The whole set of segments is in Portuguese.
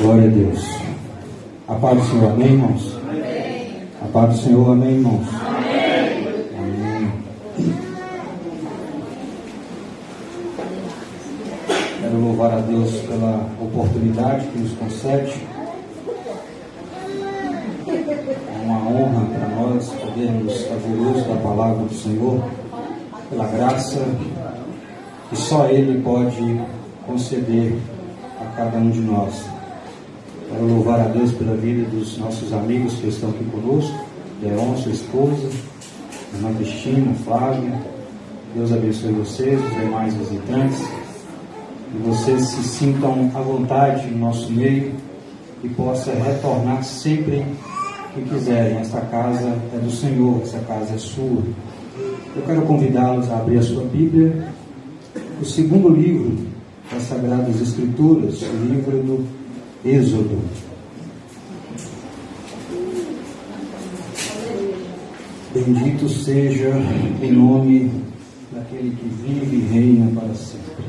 Glória a Deus. A paz do Senhor, amém, irmãos? Amém. A paz do Senhor, amém, irmãos? Amém. Amém. Quero louvar a Deus pela oportunidade que nos concede. É uma honra para nós podermos estar orgulhosos da palavra do Senhor, pela graça que só Ele pode conceder a cada um de nós. Quero louvar a Deus pela vida dos nossos amigos que estão aqui conosco, Leon, sua esposa, irmã Cristina, Flávia. Deus abençoe vocês, os demais visitantes, que vocês se sintam à vontade no nosso meio e possam retornar sempre que quiserem. Esta casa é do Senhor, essa casa é sua. Eu quero convidá-los a abrir a sua Bíblia, o segundo livro das Sagradas Escrituras, o livro do Êxodo. Bendito seja em nome daquele que vive e reina para sempre.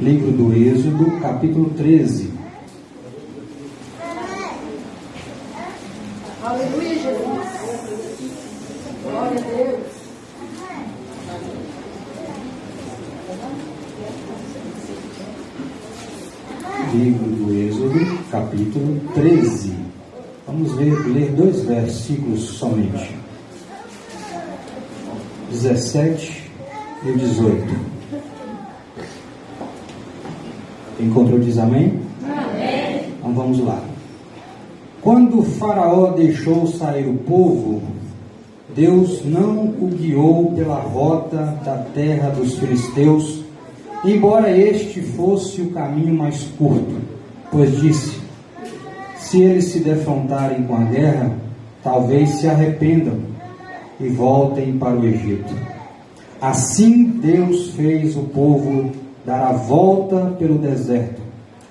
Livro do Êxodo, capítulo 13. Aleluia, Jesus. Glória a Deus. Livro do Êxodo, capítulo 13. Vamos ler dois versículos somente. 17 e 18. Quem encontrou diz amém? Amém. Então vamos lá. Quando o Faraó deixou sair o povo, Deus não o guiou pela rota da terra dos filisteus, embora este fosse o caminho mais curto, pois disse: se eles se defrontarem com a guerra, talvez se arrependam e voltem para o Egito. Assim Deus fez o povo dar a volta pelo deserto,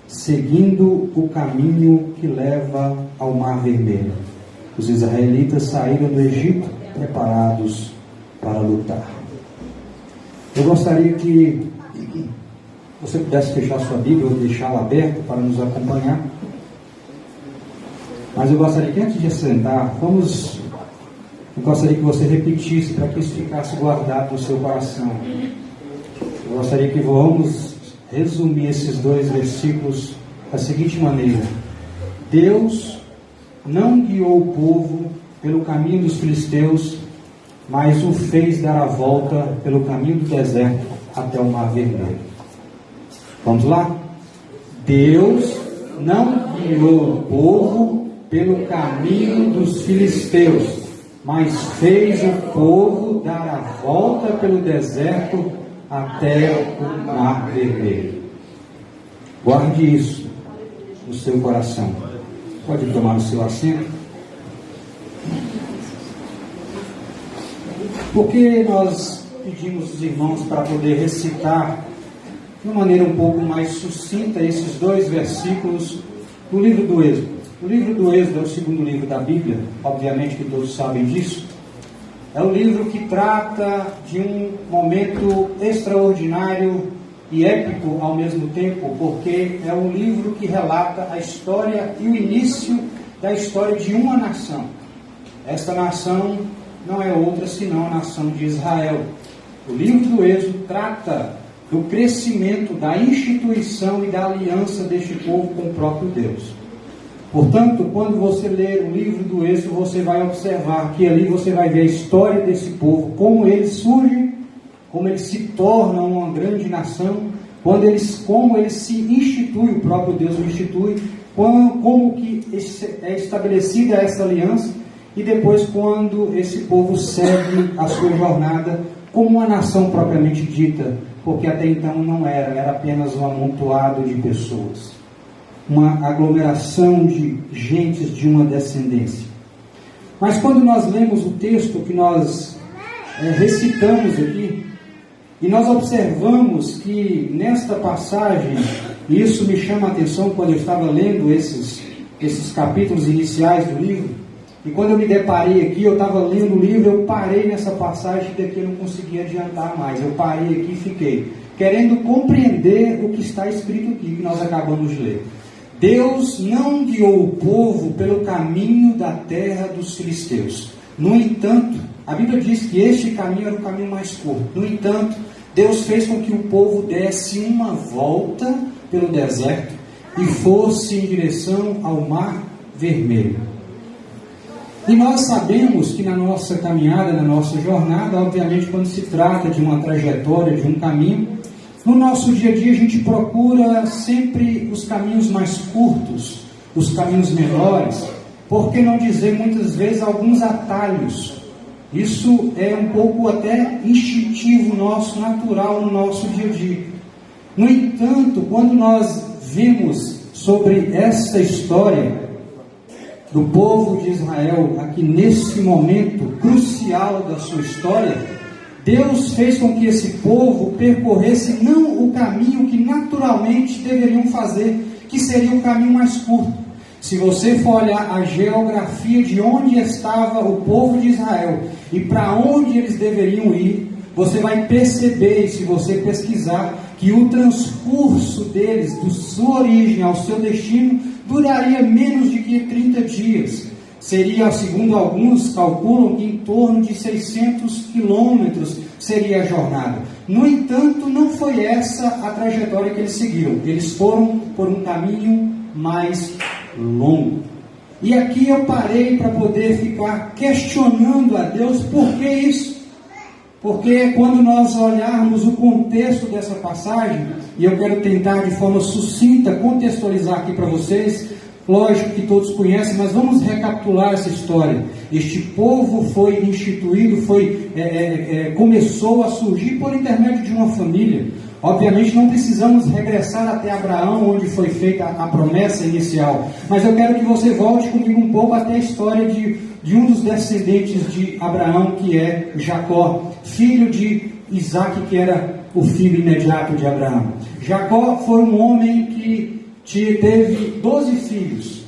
seguindo o caminho que leva ao Mar Vermelho. Os israelitas saíram do Egito preparados para lutar. Eu gostaria que você pudesse fechar sua Bíblia ou deixá-la aberta para nos acompanhar. Mas eu gostaria que antes de sentar, eu gostaria que você repetisse para que isso ficasse guardado no seu coração. Eu gostaria que vamos resumir esses dois versículos da seguinte maneira: Deus não guiou o povo pelo caminho dos filisteus, mas o fez dar a volta pelo caminho do deserto até o Mar Vermelho. Vamos lá? Deus não guiou o povo pelo caminho dos filisteus, mas fez o povo dar a volta pelo deserto até o Mar Vermelho. Guarde isso no seu coração. Pode tomar o seu assento. Porque nós pedimos os irmãos para poder recitar de uma maneira um pouco mais sucinta esses dois versículos do livro do Êxodo. O livro do Êxodo é o segundo livro da Bíblia, obviamente que todos sabem disso. É um livro que trata de um momento extraordinário e épico ao mesmo tempo, porque é um livro que relata a história e o início da história de uma nação. Esta nação não é outra senão a nação de Israel. O livro do Êxodo trata do crescimento, da instituição e da aliança deste povo com o próprio Deus. Portanto, quando você ler o livro do Êxodo, você vai observar que ali você vai ver a história desse povo, como eles surgem, como eles se tornam uma grande nação, como eles se instituem, o próprio Deus o institui, como que é estabelecida essa aliança, e depois quando esse povo segue a sua jornada como uma nação propriamente dita, porque até então não era apenas um amontoado de pessoas, uma aglomeração de gentes de uma descendência. Mas quando nós lemos o texto que nós recitamos aqui, e nós observamos que nesta passagem, e isso me chama a atenção quando eu estava lendo esses capítulos iniciais do livro, E quando eu me deparei aqui, eu estava lendo o livro, eu parei nessa passagem e daqui eu não conseguia adiantar mais. Eu parei aqui e fiquei querendo compreender o que está escrito aqui, que nós acabamos de ler. Deus não guiou o povo pelo caminho da terra dos filisteus. No entanto, a Bíblia diz que este caminho era o caminho mais curto. No entanto, Deus fez com que o povo desse uma volta pelo deserto e fosse em direção ao Mar Vermelho. E nós sabemos que na nossa caminhada, na nossa jornada, obviamente quando se trata de uma trajetória, de um caminho, no nosso dia a dia a gente procura sempre os caminhos mais curtos, os caminhos menores, por que não dizer muitas vezes alguns atalhos. Isso é um pouco até instintivo nosso, natural no nosso dia a dia. No entanto, quando nós vemos sobre esta história do povo de Israel, aqui nesse momento crucial da sua história, Deus fez com que esse povo percorresse não o caminho que naturalmente deveriam fazer, que seria o caminho mais curto. Se você for olhar a geografia de onde estava o povo de Israel e para onde eles deveriam ir, você vai perceber, se você pesquisar, que o transcurso deles, de sua origem ao seu destino, duraria menos de que 30 dias. Seria, segundo alguns, calculam que em torno de 600 quilômetros seria a jornada. No entanto, não foi essa a trajetória que eles seguiram. Eles foram por um caminho mais longo. E aqui eu parei para poder ficar questionando a Deus por que isso. Porque quando nós olharmos o contexto dessa passagem, e eu quero tentar de forma sucinta contextualizar aqui para vocês, lógico que todos conhecem, mas vamos recapitular essa história. Este povo foi instituído, começou a surgir por intermédio de uma família. Obviamente não precisamos regressar até Abraão, onde foi feita a promessa inicial, mas eu quero que você volte comigo um pouco até a história de um dos descendentes de Abraão, que é Jacó, filho de Isaac, que era o filho imediato de Abraão. Jacó foi um homem que teve 12 filhos,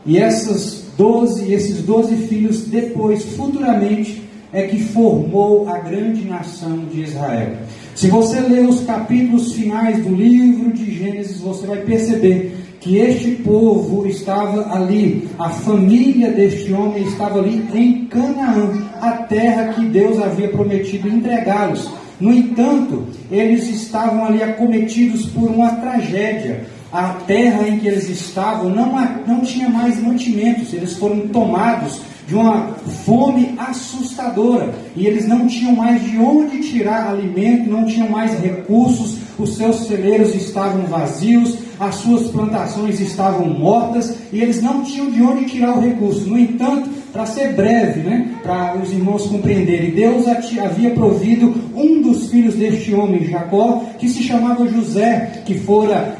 e esses 12 filhos depois, futuramente, é que formou a grande nação de Israel. Se você ler os capítulos finais do livro de Gênesis, você vai perceber que este povo estava ali, a família deste homem estava ali em Canaã, a terra que Deus havia prometido entregá-los. No entanto, eles estavam ali acometidos por uma tragédia. A terra em que eles estavam não tinha mais mantimentos, eles foram tomados de uma fome assustadora, e eles não tinham mais de onde tirar alimento, não tinham mais recursos, os seus celeiros estavam vazios, as suas plantações estavam mortas, e eles não tinham de onde tirar o recurso. No entanto, para ser breve, para os irmãos compreenderem, Deus havia provido um dos filhos deste homem, Jacó, que se chamava José, que fora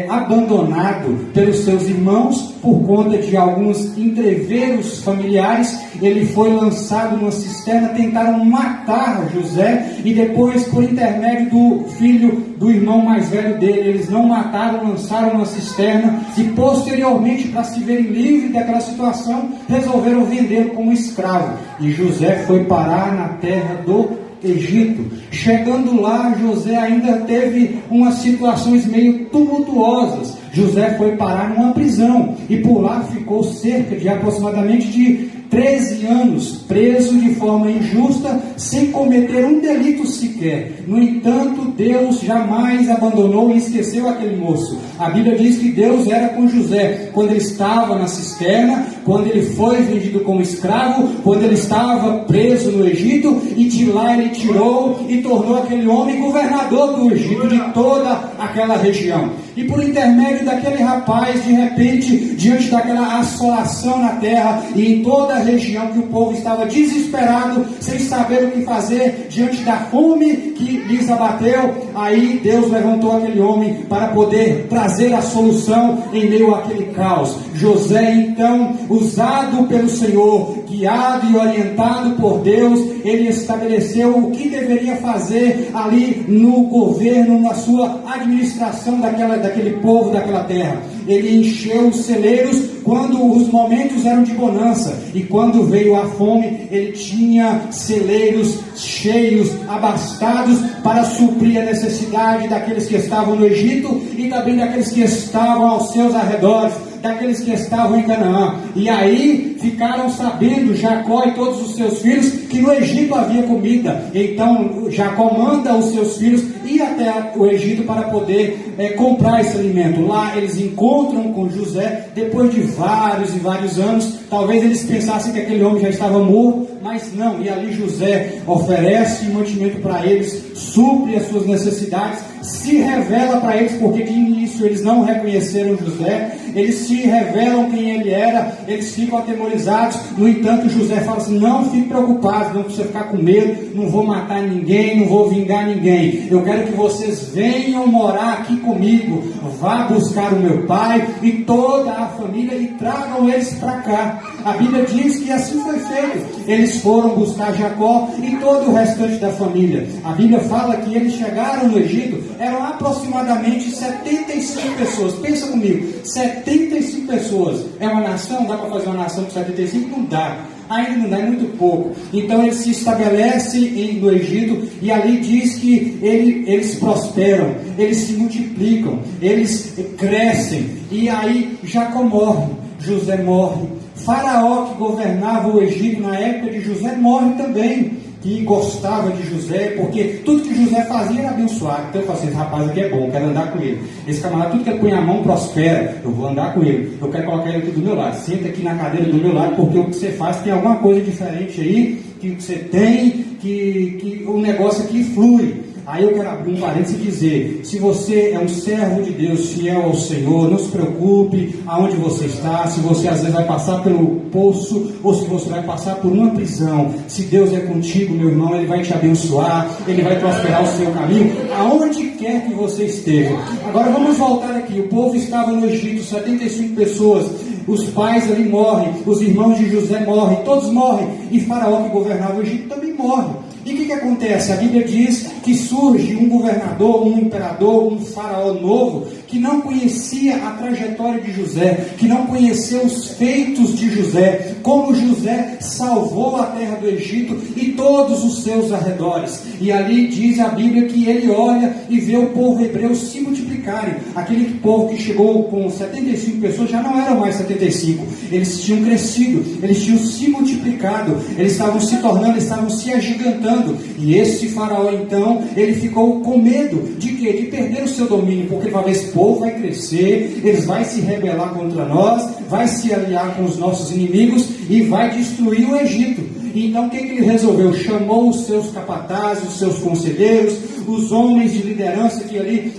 abandonado pelos seus irmãos por conta de alguns entreveros familiares. Ele foi lançado numa cisterna, tentaram matar José, e depois, por intermédio do filho do irmão mais velho dele, eles não mataram, lançaram numa cisterna, e posteriormente, para se verem livres daquela situação, resolveram vendê-lo como escravo, e José foi parar na terra do Egito. Chegando lá, José ainda teve umas situações meio tumultuosas. José foi parar numa prisão, e por lá ficou cerca de aproximadamente de 13 anos, preso de forma injusta, sem cometer um delito sequer. No entanto, Deus jamais abandonou e esqueceu aquele moço. A Bíblia diz que Deus era com José, quando ele estava na cisterna, quando ele foi vendido como escravo, quando ele estava preso no Egito, e de lá ele tirou e tornou aquele homem governador do Egito, de toda aquela região. E por intermédio daquele rapaz, de repente, diante daquela assolação na terra e em toda a região, que o povo estava desesperado, sem saber o que fazer, diante da fome que lhes abateu, aí Deus levantou aquele homem para poder trazer a solução em meio àquele caos. José, então, usado pelo Senhor, guiado e orientado por Deus, ele estabeleceu o que deveria fazer ali no governo, na sua administração daquele povo, daquela terra. Ele encheu os celeiros quando os momentos eram de bonança, e quando veio a fome, ele tinha celeiros cheios, abastados, para suprir a necessidade daqueles que estavam no Egito e também daqueles que estavam aos seus arredores, daqueles que estavam em Canaã. E aí ficaram sabendo, Jacó e todos os seus filhos, que no Egito havia comida. Então Jacó manda os seus filhos ir até o Egito para poder comprar esse alimento. Lá eles encontram com José, depois de vários e vários anos. Talvez eles pensassem que aquele homem já estava morto, mas não. E ali José oferece mantimento para eles, supre as suas necessidades, se revela para eles, porque de início eles não reconheceram José. Eles se revelam quem ele era, eles ficam atemorizados. No entanto, José fala assim: não fique preocupado, não precisa ficar com medo, não vou matar ninguém, não vou vingar ninguém. Eu quero que vocês venham morar aqui comigo, vá buscar o meu pai e toda a família e tragam eles para cá. A Bíblia diz que assim foi feito. Eles foram buscar Jacó e todo o restante da família. A Bíblia fala que eles chegaram no Egito, eram aproximadamente 75 pessoas. Pensa comigo, 75 pessoas. É uma nação? Dá para fazer uma nação com 75? Não dá. Ainda não dá, é muito pouco. Então eles se estabelecem no Egito, e ali diz que eles prosperam, eles se multiplicam, eles crescem. E aí Jacó morre, José morre. Faraó, que governava o Egito na época de José, morre também, que gostava de José, porque tudo que José fazia era abençoado. Então eu falei assim: esse rapaz aqui é bom, quero andar com ele. Esse camarada, tudo que ele põe a mão prospera, eu vou andar com ele. Eu quero colocar ele aqui do meu lado. Senta aqui na cadeira do meu lado, porque o que você faz tem alguma coisa diferente aí, que você tem, que o negócio aqui flui. Aí eu quero abrir um parênteses e dizer: se você é um servo de Deus, fiel ao Senhor, não se preocupe aonde você está, se você às vezes vai passar pelo poço, ou se você vai passar por uma prisão. Se Deus é contigo, meu irmão, Ele vai te abençoar, Ele vai prosperar o seu caminho, aonde quer que você esteja. Agora vamos voltar aqui. O povo estava no Egito, 75 pessoas, os pais ali morrem, os irmãos de José morrem, todos morrem, e Faraó, que governava o Egito, também morre. E o que acontece? A Bíblia diz que surge um governador, um imperador, um faraó novo, que não conhecia a trajetória de José, que não conheceu os feitos de José, como José salvou a terra do Egito e todos os seus arredores. E ali diz a Bíblia que ele olha e vê o povo hebreu se multiplicarem. Aquele povo que chegou com 75 pessoas já não eram mais 75, eles tinham crescido, eles tinham se multiplicado, eles estavam se tornando, eles estavam se agigantando. E esse faraó então, ele ficou com medo de quê? De perder o seu domínio, porque ele falava: esse povo vai crescer, eles vão se rebelar contra nós, vai se aliar com os nossos inimigos e vai destruir o Egito. Então o que ele resolveu? Chamou os seus capatazes, os seus conselheiros, os homens de liderança que ali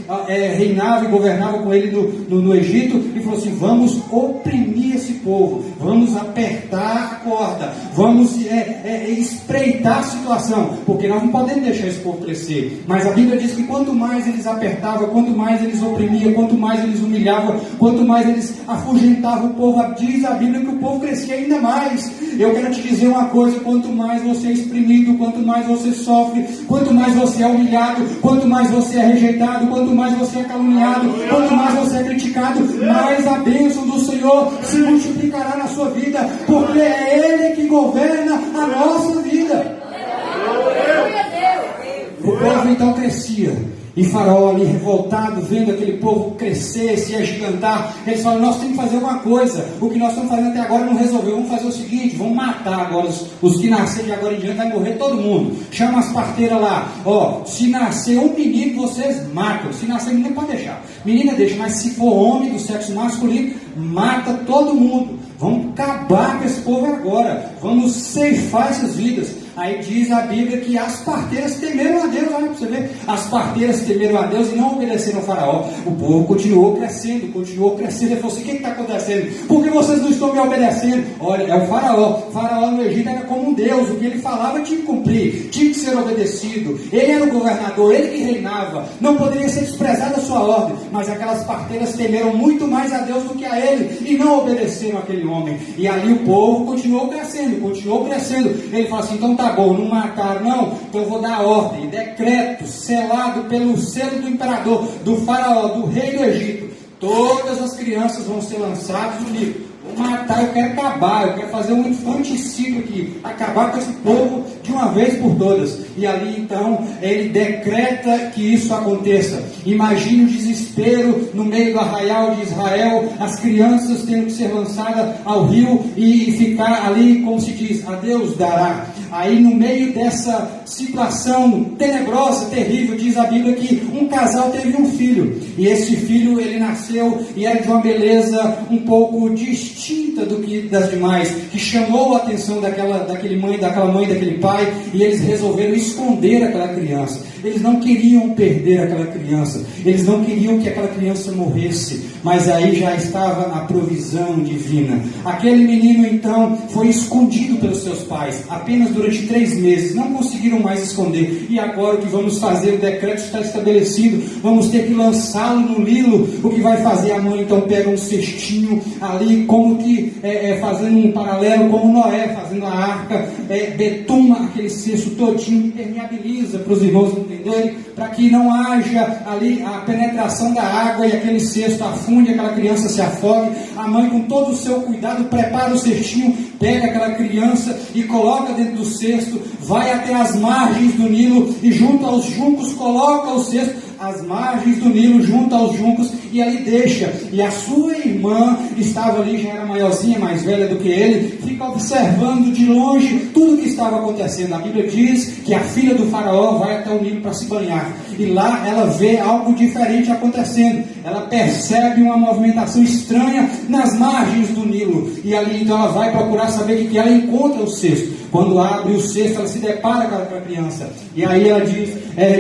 reinavam e governavam com ele no Egito, e falou assim: vamos oprimir esse povo, vamos apertar a corda, vamos espreitar a situação, porque nós não podemos deixar esse povo crescer. Mas a Bíblia diz que quanto mais eles apertavam, quanto mais eles oprimiam, quanto mais eles humilhavam, quanto mais eles afugentavam o povo, diz a Bíblia que o povo crescia ainda mais. Eu quero te dizer uma coisa: quanto mais você é exprimido, quanto mais você sofre, quanto mais você é humilhado, quanto mais você é rejeitado, quanto mais você é caluniado, quanto mais você é criticado, mais a bênção do Senhor se multiplicará na sua vida, porque é Ele que governa a nossa vida. O povo então crescia. E Faraó ali revoltado, vendo aquele povo crescer, se agigantar, eles falam: nós temos que fazer alguma coisa. O que nós estamos fazendo até agora não resolveu. Vamos fazer o seguinte: vamos matar agora os que nascerem de agora em diante, vai morrer todo mundo. Chama as parteiras lá: se nascer um menino, vocês matam. Se nascer menina, pode deixar. Menina deixa, mas se for homem do sexo masculino, mata todo mundo. Vamos acabar com esse povo agora. Vamos ceifar essas vidas. Aí diz a Bíblia que as parteiras temeram a Deus. Olha para você ver, as parteiras temeram a Deus e não obedeceram ao faraó. O povo continuou crescendo. Ele falou assim: o que está acontecendo? Por que vocês não estão me obedecendo? Olha, é o faraó. O faraó no Egito era como um Deus. O que ele falava tinha que cumprir, tinha que ser obedecido. Ele era o governador, ele que reinava. Não poderia ser desprezada a sua ordem. Mas aquelas parteiras temeram muito mais a Deus do que a ele e não obedeceram àquele homem. E ali o povo continuou crescendo. Ele falou assim: então tá bom, não mataram não, então eu vou dar ordem, decreto, selado pelo selo do imperador, do faraó, do rei do Egito. Todas as crianças vão ser lançadas no livro. Vou matar, eu quero acabar, eu quero fazer um infanticídio aqui, acabar com esse povo de uma vez por todas. E ali então ele decreta que isso aconteça. Imagine o desespero no meio do arraial de Israel, as crianças tendo que ser lançadas ao rio e ficar ali, como se diz, a Deus dará. Aí no meio dessa situação tenebrosa, terrível, diz a Bíblia que um casal teve um filho. E esse filho, ele nasceu e era de uma beleza um pouco distinta do que das demais, que chamou a atenção daquela mãe, daquele pai, e eles resolveram esconder aquela criança. Eles não queriam perder aquela criança, eles não queriam que aquela criança morresse, mas aí já estava a provisão divina. Aquele menino então foi escondido pelos seus pais, apenas durante 3 meses, não conseguiram mais esconder. E agora o que vamos fazer? O decreto está estabelecido, vamos ter que lançá-lo no Nilo. O que vai fazer? A mãe então pega um cestinho ali, como que fazendo um paralelo, como Noé fazendo a arca, betuma aquele cesto todinho, impermeabiliza, para os irmãos entenderem, para que não haja ali a penetração da água e aquele cesto afunde, aquela criança se afogue. A mãe, com todo o seu cuidado, prepara o cestinho, pega aquela criança e coloca dentro do cesto, vai até as margens do Nilo e junto aos juncos coloca o cesto às margens do Nilo, junto aos juncos, e ali deixa. E a sua irmã estava ali, já era maiorzinha, mais velha do que ele, fica observando de longe tudo o que estava acontecendo. A Bíblia diz que a filha do faraó vai até o Nilo para se banhar, e lá ela vê algo diferente acontecendo. Ela percebe uma movimentação estranha nas margens do Nilo, e ali então ela vai procurar saber o que ela encontra o cesto. Quando abre o cesto, ela se depara com a criança, e aí ela diz,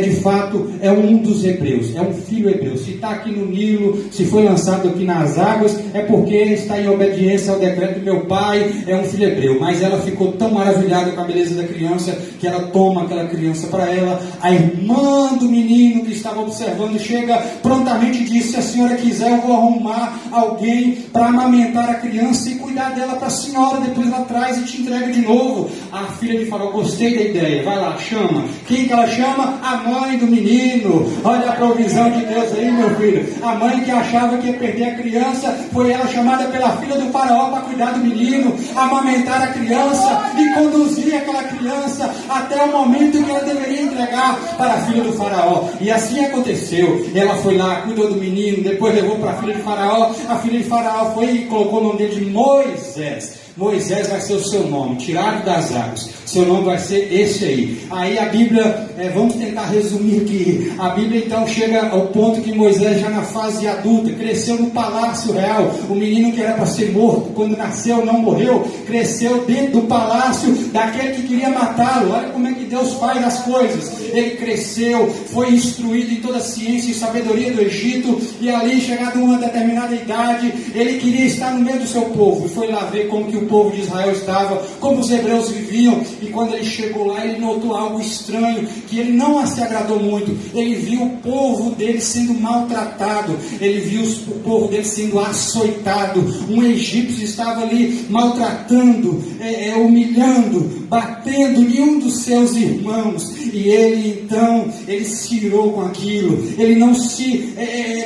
de fato, é um dos hebreus, é um filho hebreu. Se está aqui no Nilo, se foi lançado aqui nas águas, é porque está em obediência ao decreto do meu pai, é um filho hebreu. Mas ela ficou tão maravilhada com a beleza da criança, que ela toma aquela criança para ela. A irmã do menino que estava observando chega prontamente e diz: se a senhora quiser, eu vou arrumar alguém para amamentar a criança e cuidar dela para a senhora, depois ela traz e te entrega de novo. A filha de Faraó: gostei da ideia, vai lá, chama. Quem que ela chama? A mãe do menino. Olha a provisão de Deus aí, meu filho. A mãe que achava que ia perder a criança, foi ela chamada pela filha do Faraó para cuidar do menino, amamentar a criança e conduzir aquela criança até o momento que ela deveria entregar para a filha do Faraó. E assim aconteceu. Ela foi lá, cuidou do menino, depois levou para a filha de Faraó. A filha de Faraó foi e colocou o nome dele de Moisés. Moisés vai ser o seu nome, tirado das águas. Seu nome vai ser esse aí. Aí a Bíblia, vamos tentar resumir aqui. A Bíblia então chega ao ponto que Moisés, já na fase adulta, cresceu no palácio real. O menino que era para ser morto, quando nasceu não morreu, cresceu dentro do palácio daquele que queria matá-lo. Olha como é que Deus faz as coisas. Ele cresceu, foi instruído em toda a ciência e sabedoria do Egito, e ali, chegado a uma determinada idade, ele queria estar no meio do seu povo, e foi lá ver como que o povo de Israel estava, como os hebreus viviam. E quando ele chegou lá, ele notou algo estranho, que ele não se agradou muito. Ele viu o povo dele sendo maltratado, ele viu o povo dele sendo açoitado. Um egípcio estava ali maltratando, humilhando, batendo em um dos seus irmãos, e ele então, ele se irou com aquilo. Ele não se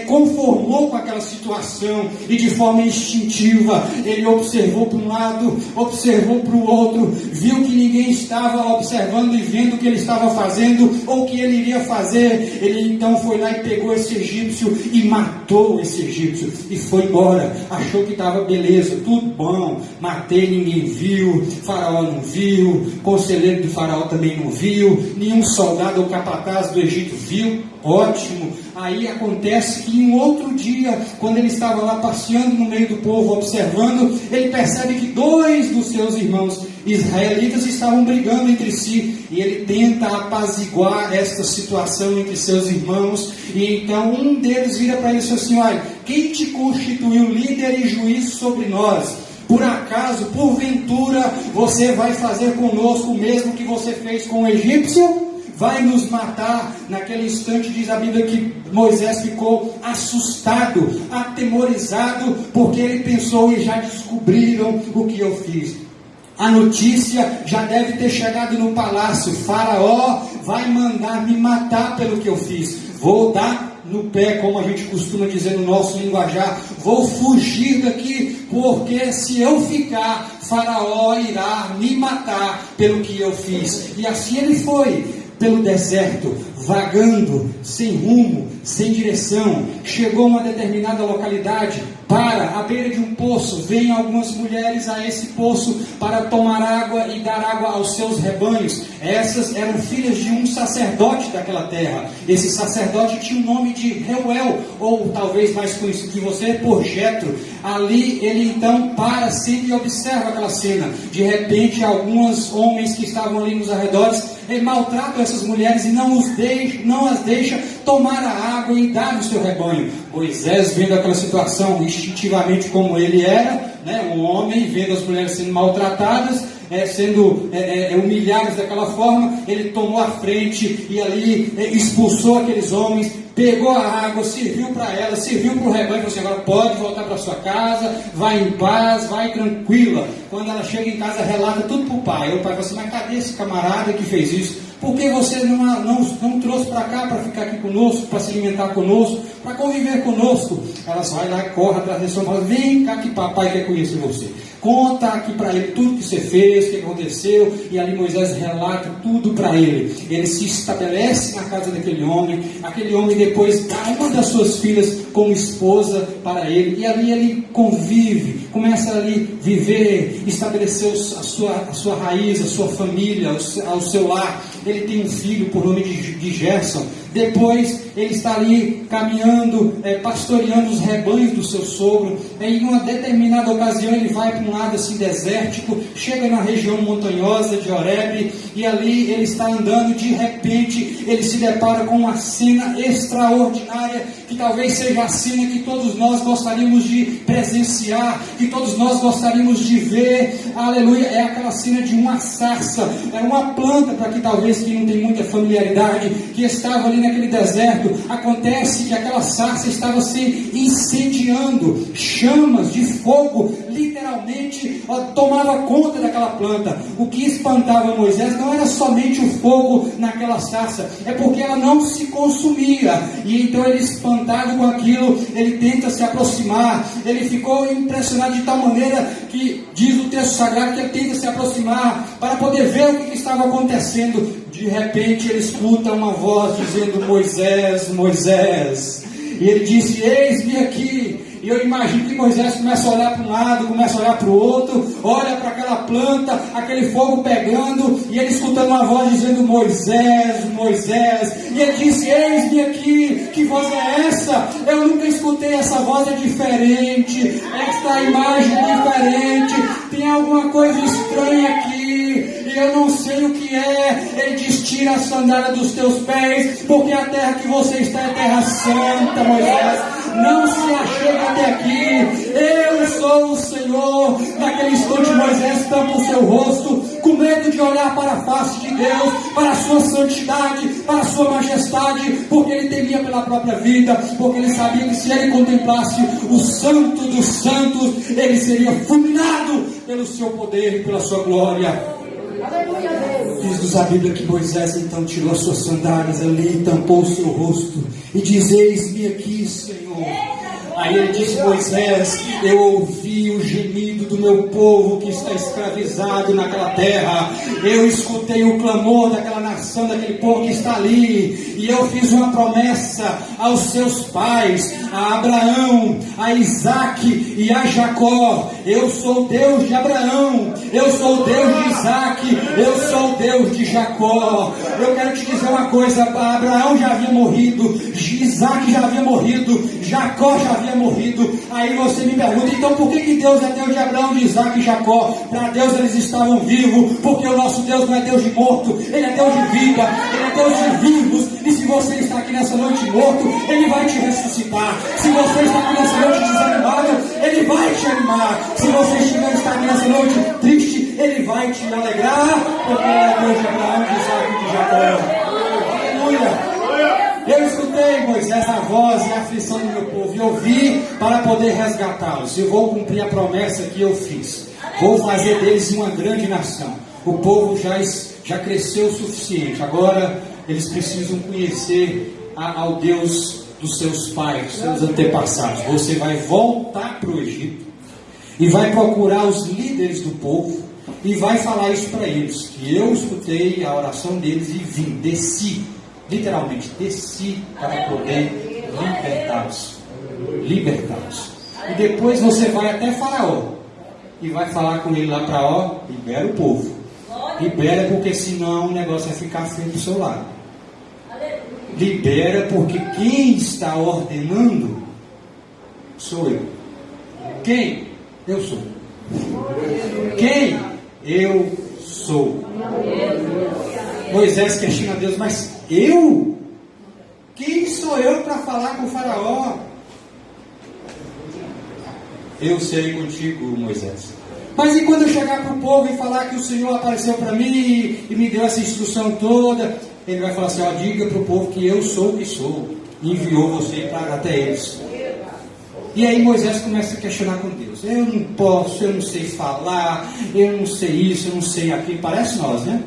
conformou com aquela situação, e de forma instintiva, ele observou para um lado, observou para o outro, viu que ninguém estava observando e vendo o que ele estava fazendo, ou o que ele iria fazer. Ele então foi lá e pegou esse egípcio e matou esse egípcio, e foi embora. Achou que estava beleza, tudo bom, matei, ninguém viu, Faraó não viu, conselheiro do Faraó também não viu, nenhum soldado ou capataz do Egito viu, ótimo. Aí acontece que em um outro dia, quando ele estava lá passeando no meio do povo, observando, ele percebe que 2 dos seus irmãos israelitas estavam brigando entre si, e ele tenta apaziguar esta situação entre seus irmãos, e então um deles vira para ele e diz assim: olha, quem te constituiu líder e juiz sobre nós? Por acaso, porventura, você vai fazer conosco o mesmo que você fez com o egípcio? Vai nos matar? Naquele instante diz a Bíblia que Moisés ficou assustado, atemorizado, porque ele pensou: e já descobriram o que eu fiz. A notícia já deve ter chegado no palácio. Faraó vai mandar me matar pelo que eu fiz. Vou dar no pé, como a gente costuma dizer no nosso linguajar. Vou fugir daqui, porque se eu ficar, Faraó irá me matar pelo que eu fiz. E assim ele foi pelo deserto, vagando, sem rumo, sem direção. Chegou a uma determinada localidade, para à beira de um poço. Vêm algumas mulheres a esse poço para tomar água e dar água aos seus rebanhos. Essas eram filhas de um sacerdote daquela terra. Esse sacerdote tinha o nome de Reuel, ou talvez mais conhecido de você por Jetro. Ali ele então para sempre e observa aquela cena. De repente, alguns homens que estavam ali nos arredores maltratam essas mulheres e não as deixa tomar a água e dar no seu rebanho. Moisés, vendo aquela situação, instintivamente como ele era, um homem, vendo as mulheres sendo maltratadas, sendo humilhadas daquela forma, ele tomou a frente e ali expulsou aqueles homens, pegou a água, serviu para ela, serviu para o rebanho, falou assim: agora pode voltar para sua casa, vai em paz, vai tranquila. Quando ela chega em casa, relata tudo para o pai. O pai fala assim: mas cadê esse camarada que fez isso? Por que você não trouxe para cá para ficar aqui conosco, para se alimentar conosco, para conviver conosco? Ela vai lá e corre atrás desse homem, vem cá que papai quer conhecer você. Conta aqui para ele tudo que você fez, o que aconteceu. E ali Moisés relata tudo para ele. Ele se estabelece na casa daquele homem. Aquele homem depois dá uma das suas filhas como esposa para ele. E ali ele convive, começa ali viver, estabelecer a sua raiz, a sua família, ao seu lar. Ele tem um filho por nome de Gerson. Depois ele está ali caminhando, pastoreando os rebanhos do seu sogro. Em uma determinada ocasião ele vai para um lado assim desértico, chega na região montanhosa de Horebe, e ali ele está andando. De repente ele se depara com uma cena extraordinária, que talvez seja a cena que todos nós gostaríamos de presenciar, que todos nós gostaríamos de ver. Aleluia! É aquela cena de uma sarça, é uma planta, para que talvez quem não tem muita familiaridade, que estava ali naquele deserto. Acontece que aquela sarça estava se incendiando, chamas de fogo literalmente tomava conta daquela planta. O que espantava Moisés não era somente o fogo naquela sarça, é porque ela não se consumia. E então ele, espantado com aquilo, ele tenta se aproximar. Ele ficou impressionado de tal maneira que diz o texto sagrado que ele tenta se aproximar para poder ver o que estava acontecendo. De repente ele escuta uma voz dizendo: Moisés, Moisés. E ele disse: eis-me aqui. E eu imagino que Moisés começa a olhar para um lado, começa a olhar para o outro, olha para aquela planta, aquele fogo pegando, e ele escutando uma voz dizendo: Moisés, Moisés. E ele disse: eis-me aqui. Que voz é essa? Eu nunca escutei essa voz, é diferente, esta imagem é diferente, tem alguma coisa estranha aqui. Eu não sei o que é. Ele diz: tira a sandália dos teus pés, porque a terra que você está é terra santa, Moisés. Não se achega até aqui. Eu sou o Senhor. Naquele instante Moisés tampa o seu rosto, com medo de olhar para a face de Deus, para a sua santidade, para a sua majestade, porque ele temia pela própria vida, porque ele sabia que se ele contemplasse o santo dos santos, ele seria fulminado pelo seu poder e pela sua glória. Diz-nos a Bíblia que Moisés então tirou as suas sandálias ali, tampou o seu rosto e diz: eis-me aqui, Senhor. Aí ele disse: Moisés, eu ouvi o gemido do meu povo que está escravizado naquela terra. Eu escutei o clamor daquela nação, daquele povo que está ali. E eu fiz uma promessa aos seus pais, a Abraão, a Isaque e a Jacó. Eu sou o Deus de Abraão, eu sou o Deus de Isaque, eu sou o Deus de Jacó. Eu quero te dizer uma coisa: Abraão já havia morrido, Isaque já havia morrido, Jacó já havia morrido. Aí você me pergunta, então por que Deus é Deus de Abraão, de Isaac e Jacó? Para Deus eles estavam vivos, porque o nosso Deus não é Deus de morto, Ele é Deus de vida, Ele é Deus de vivos. E se você está aqui nessa noite morto, Ele vai te ressuscitar. Se você está aqui nessa noite desanimado, Ele vai te animar. Se você está aqui nessa noite triste, Ele vai te alegrar, porque Ele é Deus de Abraão, de Isaac e de Jacó. Aleluia! Eu escutei, Moisés, a voz e a aflição do meu povo, e ouvi para poder resgatá-los. Eu vou cumprir a promessa que eu fiz. Vou fazer deles uma grande nação. O povo já cresceu o suficiente. Agora eles precisam conhecer ao Deus dos seus pais, dos seus antepassados. Você vai voltar para o Egito e vai procurar os líderes do povo e vai falar isso para eles, que eu escutei a oração deles e vim, desci. Literalmente, desci para poder libertá-los. E depois você vai até Faraó e vai falar com ele lá para ó, libera o povo. Libera, porque senão o negócio vai ficar feio do seu lado. Libera, porque quem está ordenando sou eu. Quem? Eu sou. Quem? Eu sou. Moisés questiona a Deus, mas eu? Quem sou eu para falar com o Faraó? Eu serei contigo, Moisés. Mas e quando eu chegar para o povo e falar que o Senhor apareceu para mim e me deu essa instrução toda? Ele vai falar assim, ó, diga para o povo que eu sou o que sou. E enviou você para até eles. E aí Moisés começa a questionar com Deus. Eu não posso, eu não sei falar, eu não sei isso, eu não sei aquilo. Parece nós, né?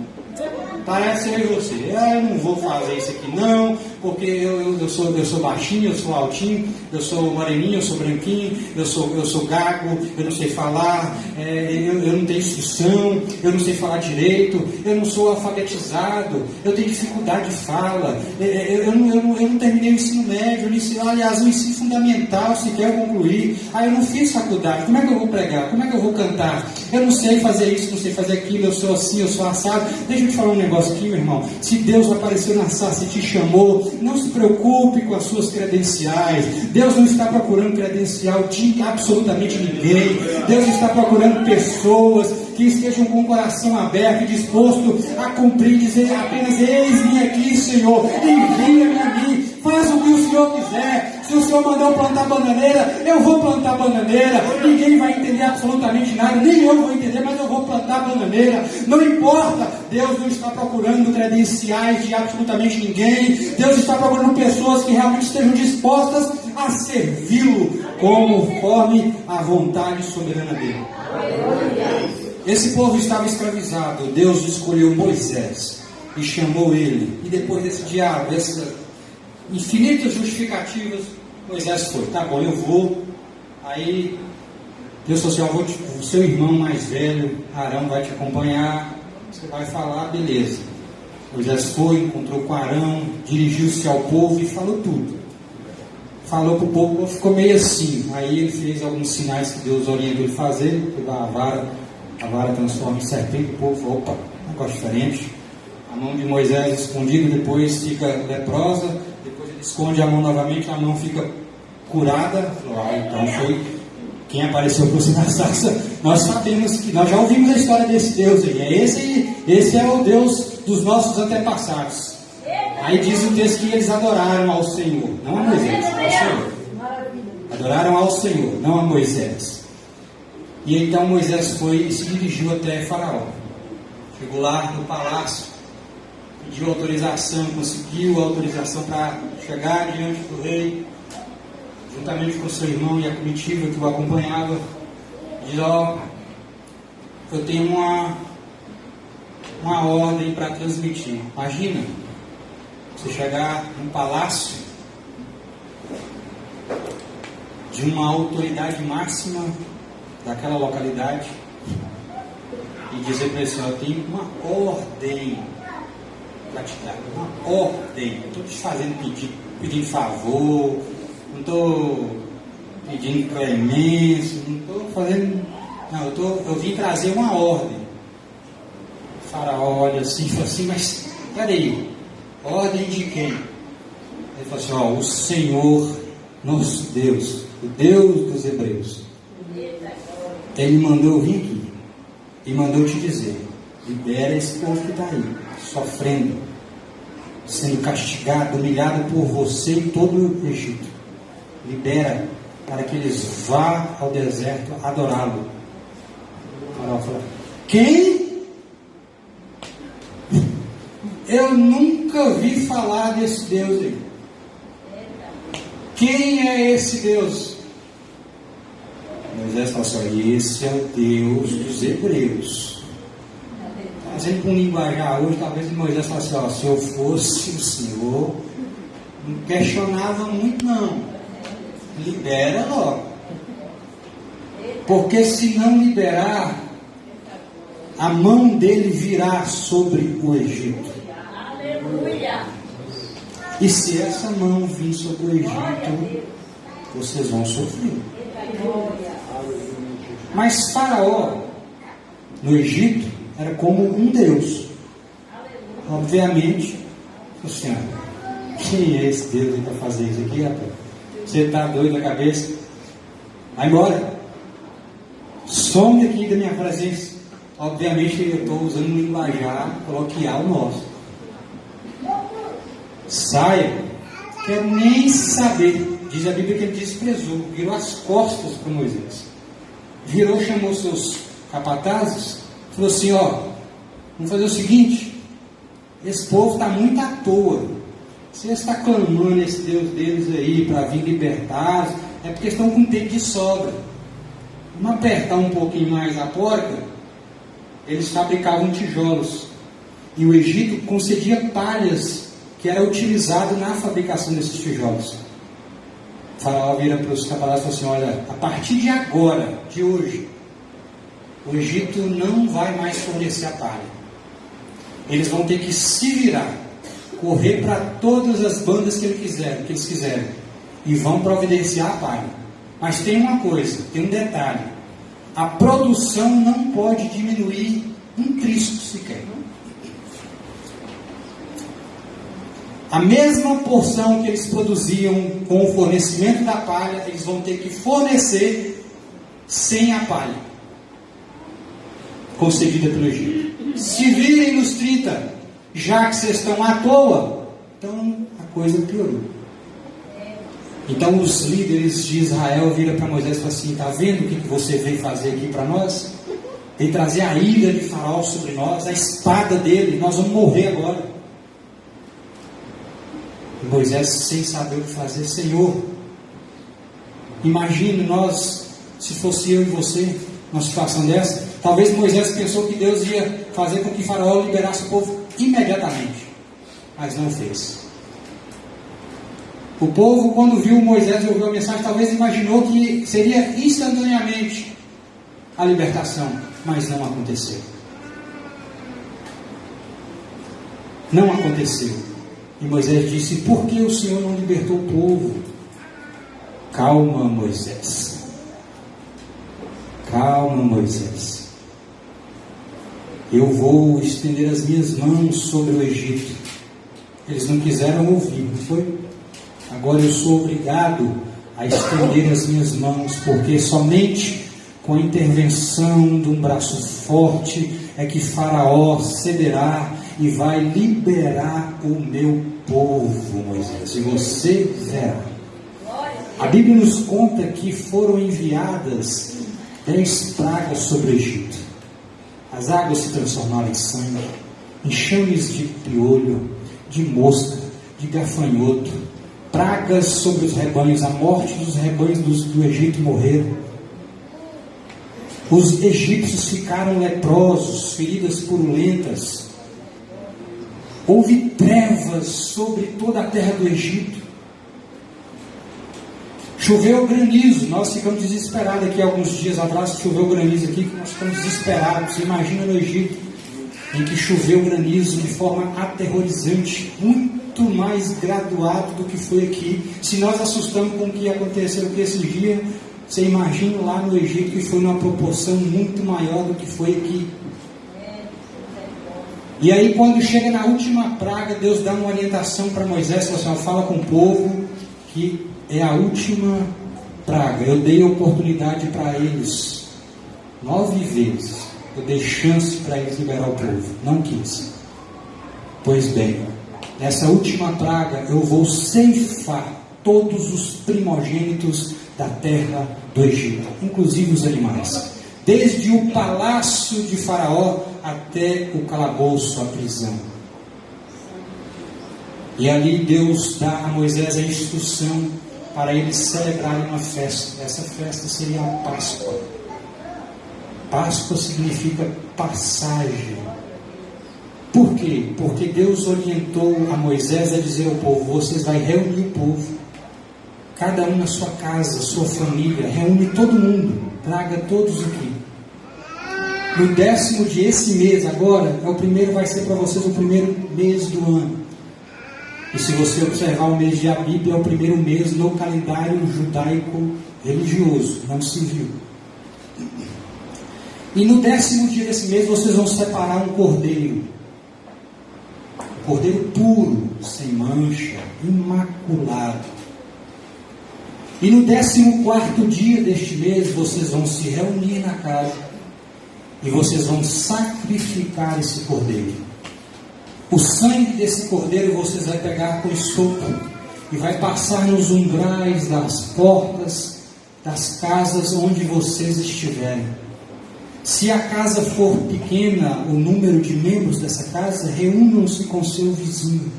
Parece eu e você. Eu não vou fazer isso aqui não, porque eu sou baixinho, eu sou altinho, eu sou moreninho, eu sou branquinho, eu sou gago, eu não sei falar, eu não tenho instrução, eu não sei falar direito, eu não sou alfabetizado, eu tenho dificuldade de fala, eu não terminei o ensino médio, aliás, o ensino fundamental sequer eu concluí, eu não fiz faculdade, como é que eu vou pregar, como é que eu vou cantar, eu não sei fazer isso, não sei fazer aquilo, eu sou assim, eu sou assado. Deixa eu te falar um negócio aqui, meu irmão. Se Deus apareceu na sarça e te chamou, não se preocupe com as suas credenciais. Deus não está procurando credencial de absolutamente ninguém. Deus está procurando pessoas que estejam com o coração aberto e disposto a cumprir, dizer apenas, eis-me aqui, Senhor, envia-me a mim, faz o que o Senhor quiser. Se o Senhor mandou plantar bananeira, eu vou plantar bananeira. Ninguém vai entender absolutamente nada, nem eu vou entender, mas eu vou plantar bananeira. Não importa, Deus não está procurando credenciais de absolutamente ninguém. Deus está procurando pessoas que realmente estejam dispostas a servi-lo conforme a vontade soberana dele. Esse povo estava escravizado. Deus escolheu Moisés e chamou ele. E depois desse diálogo, essas infinitas justificativas, Moisés foi, tá bom, eu vou. Aí Deus falou assim, o seu irmão mais velho, Arão, vai te acompanhar. Você vai falar, beleza. Moisés foi, encontrou com Arão, dirigiu-se ao povo e falou tudo. Falou para o povo, ficou meio assim. Aí ele fez alguns sinais que Deus orientou ele a fazer. Pegou a vara transforma em serpente. O povo falou, opa, um negócio diferente. A mão de Moisés escondida, depois fica leprosa. Depois ele esconde a mão novamente, a mão fica curada. Falou, então foi quem apareceu para você na sarça. Nós sabemos que, nós já ouvimos a história desse Deus aí. Esse é o Deus dos nossos antepassados. Aí diz o texto que eles adoraram ao Senhor, não a Moisés, ao Senhor. Adoraram ao Senhor, não a Moisés. E então Moisés foi e se dirigiu até Faraó. Chegou lá no palácio, pediu autorização, conseguiu a autorização para chegar diante do rei, juntamente com seu irmão e a comitiva que o acompanhava. Diz, eu tenho uma ordem para transmitir. Imagina você chegar num palácio de uma autoridade máxima daquela localidade e dizer para ele assim, eu tenho uma ordem para te dar, uma ordem. Não estou te fazendo pedindo favor, não estou pedindo clemência, não estou fazendo, não, eu vim trazer uma ordem. O Faraó olha assim e fala assim, mas peraí, ordem de quem? Ele falou assim, o Senhor nosso Deus, o Deus dos Hebreus, Ele mandou vir aqui e mandou te dizer: libera esse povo que está aí, sofrendo, sendo castigado, humilhado por você e todo o Egito. Libera para que eles vá ao deserto adorá-lo. Faraó falou: quem? Eu nunca vi falar desse Deus aí. Quem é esse Deus? Moisés falou assim: esse é o Deus dos Hebreus. Fazendo com um linguajar hoje, talvez Moisés falasse: ó, se eu fosse o Senhor, não questionava muito não, libera logo, porque se não liberar, a mão dele virá sobre o Egito. Aleluia. E se essa mão vir sobre o Egito, vocês vão sofrer. Mas Faraó, no Egito, era como um Deus. Obviamente, assim, quem é esse Deus para fazer isso aqui, rapaz? Você está doido na cabeça? Vai embora. Some daqui da minha presença. Obviamente, eu estou usando um linguajar coloquial nosso. Saia. Quero nem saber. Diz a Bíblia que ele desprezou, virou as costas para Moisés. Virou, chamou seus capatazes, falou assim: ó, vamos fazer o seguinte, esse povo está muito à toa. Se eles estão clamando esse Deus deles aí para vir libertar, é porque estão com tempo de sobra. Vamos apertar um pouquinho mais a porta. Eles fabricavam tijolos, e o Egito concedia palhas que era utilizado na fabricação desses tijolos. O Faraó vira para os capatazes e fala assim: olha, a partir de agora, de hoje, o Egito não vai mais fornecer a palha. Eles vão ter que se virar, correr para todas as bandas que eles quiserem, e vão providenciar a palha. Mas tem uma coisa, tem um detalhe: a produção não pode diminuir um trisco sequer. A mesma porção que eles produziam com o fornecimento da palha, eles vão ter que fornecer sem a palha concedida pelo Egito. Se virem nos 30, já que vocês estão à toa, então a coisa piorou. Então os líderes de Israel viram para Moisés e falaram assim: está vendo o que você veio fazer aqui para nós? Veio trazer a ira de Faraó sobre nós, a espada dele, nós vamos morrer agora. E Moisés, sem saber o que fazer: Senhor, imagine nós, se fosse eu e você, numa situação dessa. Talvez Moisés pensou que Deus ia fazer com que Faraó liberasse o povo imediatamente, mas não fez. O povo, quando viu Moisés e ouviu a mensagem, talvez imaginou que seria instantaneamente a libertação, mas não aconteceu. Não aconteceu. E Moisés disse: por que o Senhor não libertou o povo? Calma, Moisés. Calma, Moisés. Eu vou estender as minhas mãos sobre o Egito. Eles não quiseram ouvir, não foi? Agora eu sou obrigado a estender as minhas mãos, porque somente com a intervenção de um braço forte é que Faraó cederá e vai liberar o meu povo, Moisés. E você verá. A Bíblia nos conta que foram enviadas 10 pragas sobre o Egito. As águas se transformaram em sangue, enxames de piolho, de mosca, de gafanhoto, pragas sobre os rebanhos, a morte dos rebanhos do Egito morreram. Os egípcios ficaram leprosos, feridas purulentas. Houve trevas sobre toda a terra do Egito. Choveu granizo, nós ficamos desesperados aqui alguns dias atrás, choveu granizo aqui, que nós ficamos desesperados. Você imagina no Egito, em que choveu granizo de forma aterrorizante, muito mais graduado do que foi aqui. Se nós assustamos com o que aconteceu aqui esse dia, você imagina lá no Egito, que foi numa proporção muito maior do que foi aqui. E aí, quando chega na última praga, Deus dá uma orientação para Moisés, fala assim: fala com o povo que é a última praga. Eu dei oportunidade para eles 9 vezes. Eu dei chance para eles liberar o povo. Não quis. Pois bem, nessa última praga eu vou ceifar todos os primogênitos da terra do Egito, inclusive os animais, desde o palácio de Faraó até o calabouço, a prisão. E ali Deus dá a Moisés a instrução para eles celebrarem uma festa. Essa festa seria a Páscoa. Páscoa significa passagem. Por quê? Porque Deus orientou a Moisés a dizer ao povo: vocês vão reunir o povo, cada um na sua casa, sua família, reúne todo mundo, traga todos aqui. No 10º dia, esse mês agora, vai ser para vocês o primeiro mês do ano. E se você observar o mês de Abib, é o primeiro mês no calendário judaico religioso, não civil. E no 10º dia desse mês, vocês vão separar um cordeiro. Cordeiro puro, sem mancha, imaculado. E no 14º dia deste mês, vocês vão se reunir na casa e vocês vão sacrificar esse cordeiro. O sangue desse cordeiro vocês vão pegar com sopro e vai passar nos umbrais das portas das casas onde vocês estiverem. Se a casa for pequena, o número de membros dessa casa, reúnam-se com seu vizinho,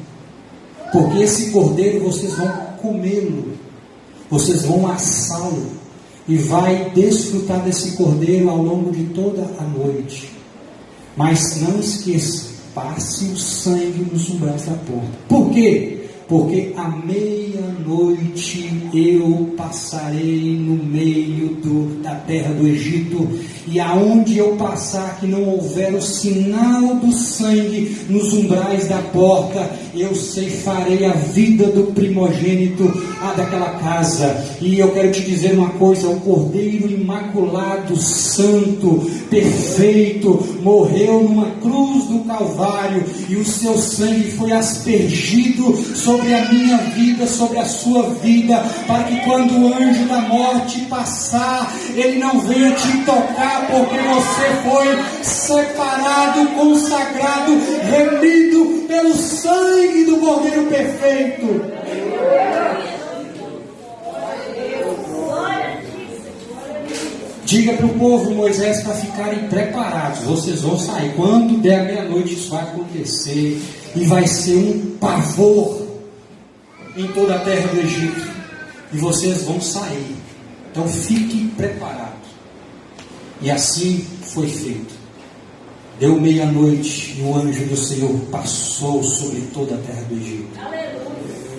porque esse cordeiro vocês vão comê-lo, vocês vão assá-lo e vai desfrutar desse cordeiro ao longo de toda a noite. Mas não esqueça, passe o sangue nos umbrais da porta. Por quê? Porque à meia-noite eu passarei no meio da terra do Egito, e aonde eu passar que não houver o sinal do sangue nos umbrais da porta, eu ceifarei a vida do primogênito daquela casa. E eu quero te dizer uma coisa: o Cordeiro imaculado, santo, perfeito, morreu numa cruz do Calvário, e o seu sangue foi aspergido sobre a minha vida, sobre a sua vida, para que quando o anjo da morte passar, ele não venha te tocar, porque você foi separado, consagrado, remido pelo sangue do Cordeiro perfeito. Diga para o povo, Moisés, para ficarem preparados. Vocês vão sair. Quando der a meia-noite, isso vai acontecer. E vai ser um pavor em toda a terra do Egito. E vocês vão sair. Então fiquem preparados. E assim foi feito. Deu meia-noite e o anjo do Senhor passou sobre toda a terra do Egito.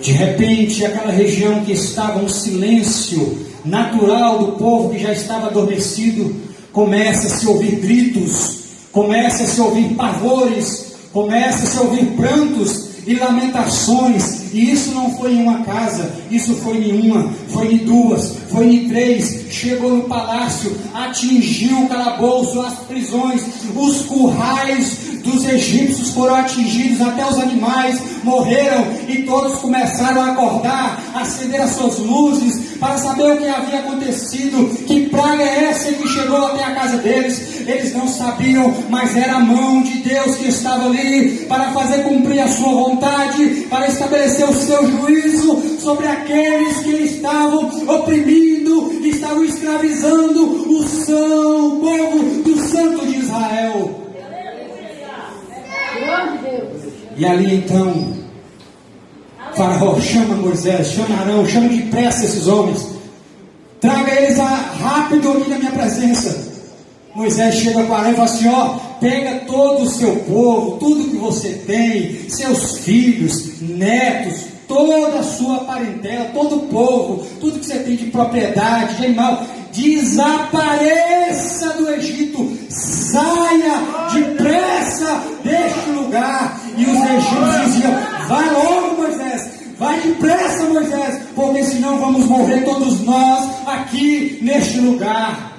De repente, aquela região que estava um silêncio natural do povo que já estava adormecido, começa a se ouvir gritos, começa a se ouvir pavores, começa a se ouvir prantos e lamentações. E isso não foi em uma casa, isso foi em uma, foi em duas, foi em três. Chegou no palácio, atingiu o calabouço, as prisões, os currais dos egípcios foram atingidos, até os animais morreram, e todos começaram a acordar, a acender as suas luzes para saber o que havia acontecido. Que praga é essa que chegou até a casa deles? Eles não sabiam, mas era a mão de Deus que estava ali para fazer cumprir a sua vontade, para estabelecer o seu juízo sobre aqueles que estavam oprimindo, estavam escravizando o povo do Santo de Israel. E ali então Faraó chama Moisés, chama Arão, chama depressa esses homens, traga eles rápido aqui na minha presença. Moisés chega para Arão e fala assim: pega todo o seu povo, tudo que você tem, seus filhos, netos, toda a sua parentela, todo o povo, tudo que você tem de propriedade, de animal, desapareça do Egito, saia depressa deste lugar. E os egípcios diziam: vai logo, Moisés, vai depressa, Moisés, porque senão vamos morrer todos nós aqui neste lugar.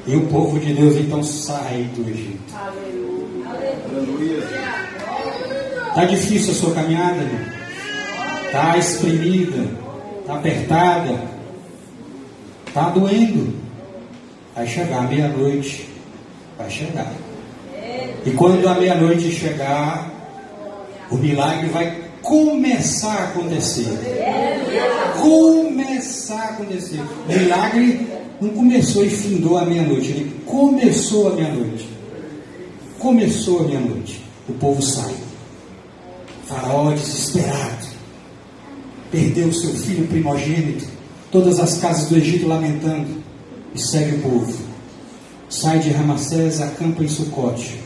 E o povo de Deus então sai do Egito. Aleluia. Está difícil a sua caminhada, irmão? Está espremida, está apertada, está doendo. Vai chegar a meia-noite, vai chegar. E quando a meia-noite chegar, o milagre vai começar a acontecer. Começar a acontecer. O milagre não começou e findou à meia-noite, ele começou à meia-noite. Começou à meia-noite. O povo sai. Faraó desesperado. Perdeu o seu filho primogênito. Todas as casas do Egito lamentando. E segue o povo. Sai de Ramassés, acampa em Sucote.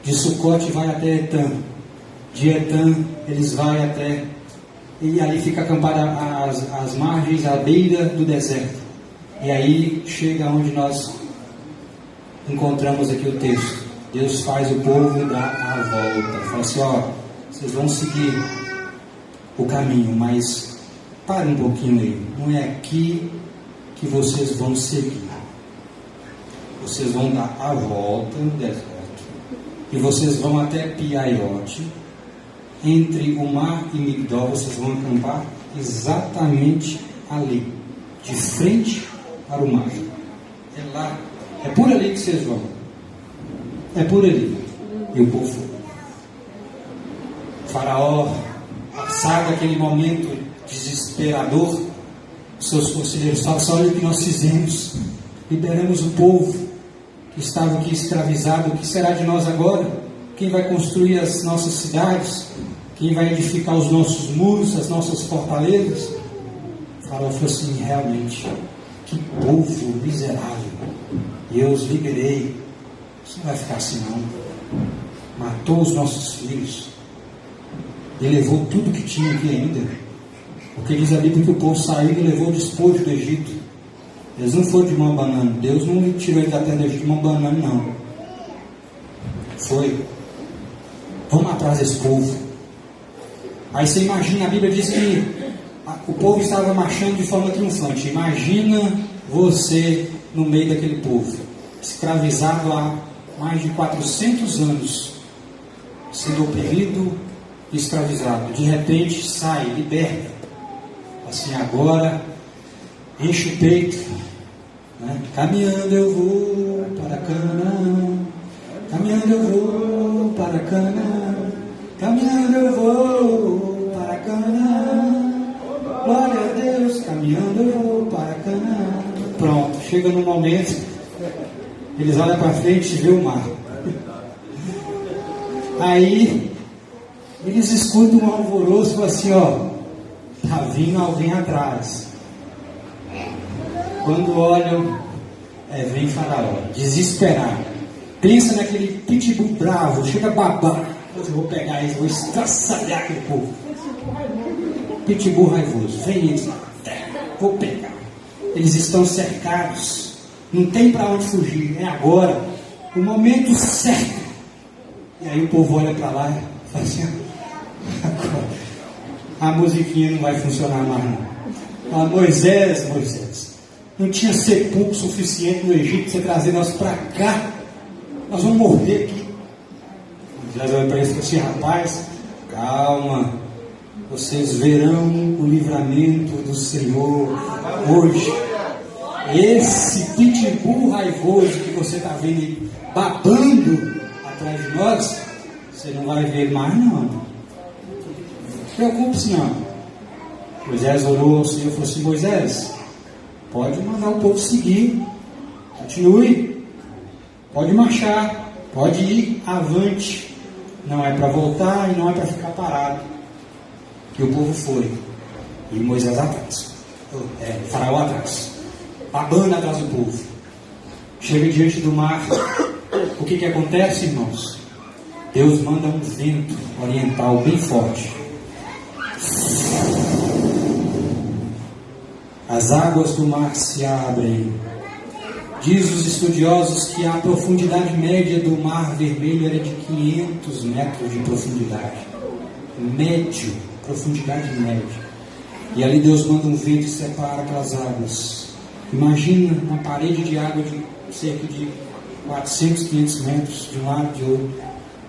De Sucote vai até Etã. De Etã eles vão até... E ali fica acampado às margens, à beira do deserto. E aí chega onde nós encontramos aqui o texto. Deus faz o povo dar a volta. Fala assim, ó, vocês vão seguir o caminho, mas para um pouquinho aí. Não é aqui que vocês vão seguir. Vocês vão dar a volta no deserto. E vocês vão até Piaiote. Entre o mar e Migdol, vocês vão acampar exatamente ali, de frente para o mar. É lá, é por ali que vocês vão. É por ali. E o povo foi. Faraó, passado aquele momento desesperador, seus conselheiros falam assim, olha o que nós fizemos. Liberamos o povo que estava aqui escravizado. O que será de nós agora? Quem vai construir as nossas cidades? Quem vai edificar os nossos muros, as nossas fortalezas? O Faraó falou assim, realmente, que povo miserável. E eu os liberei. Isso não vai ficar assim não. Matou os nossos filhos. E levou tudo que tinha aqui ainda. Porque diz a Bíblia que o povo saiu e levou o despojo do Egito. Eles não foram de mão banana. Deus não tirou ele da terra do Egito de mão banana, não. Foi. Vamos atrás desse povo. Aí você imagina, a Bíblia diz que o povo estava marchando de forma triunfante. Imagina você no meio daquele povo, escravizado há mais de 400 anos, sendo oprimido e escravizado. De repente sai, liberta. Assim, agora enche o peito, né? Caminhando eu vou para Canaã. Caminhando eu vou para Canaã. Caminhando eu vou para Canaã. Glória a Deus. Caminhando eu vou para Canaã. Pronto, chega no momento, eles olham para frente e vê o mar. Aí eles escutam um alvoroço e falam assim, ó, tá vindo alguém atrás. Quando olham, vem Faraó, desesperado. Pensa naquele pitbull bravo, chega a babar. Eu vou pegar eles, vou estraçalhar aquele povo. Pitbull raivoso, vem eles na terra, vou pegar. Eles estão cercados, não tem para onde fugir, é agora, o momento certo. E aí o povo olha para lá e fala assim, a musiquinha não vai funcionar mais não. Moisés, não tinha sepulcro suficiente no Egito para você trazer nós para cá, nós vamos morrer aqui. Moisés olha para eles e fala assim, rapaz, calma, vocês verão o livramento do Senhor hoje. Esse pitbull raivoso que você está vendo aí, babando atrás de nós, você não vai ver mais não. Não preocupe-se não. Moisés orou ao Senhor e falou assim, Moisés, pode mandar o povo seguir, continue, pode marchar, pode ir avante, não é para voltar e não é para ficar parado. E o povo foi, e Moisés atrás, Faraó atrás, babando atrás do povo. Chega diante do mar. O que acontece, irmãos? Deus manda um vento oriental bem forte. As águas do mar se abrem. Diz os estudiosos que a profundidade média do mar vermelho era de 500 metros de profundidade. Médio, profundidade média. E ali Deus manda um vento e separa aquelas águas. Imagina uma parede de água de cerca de 400, 500 metros de um lado e de outro.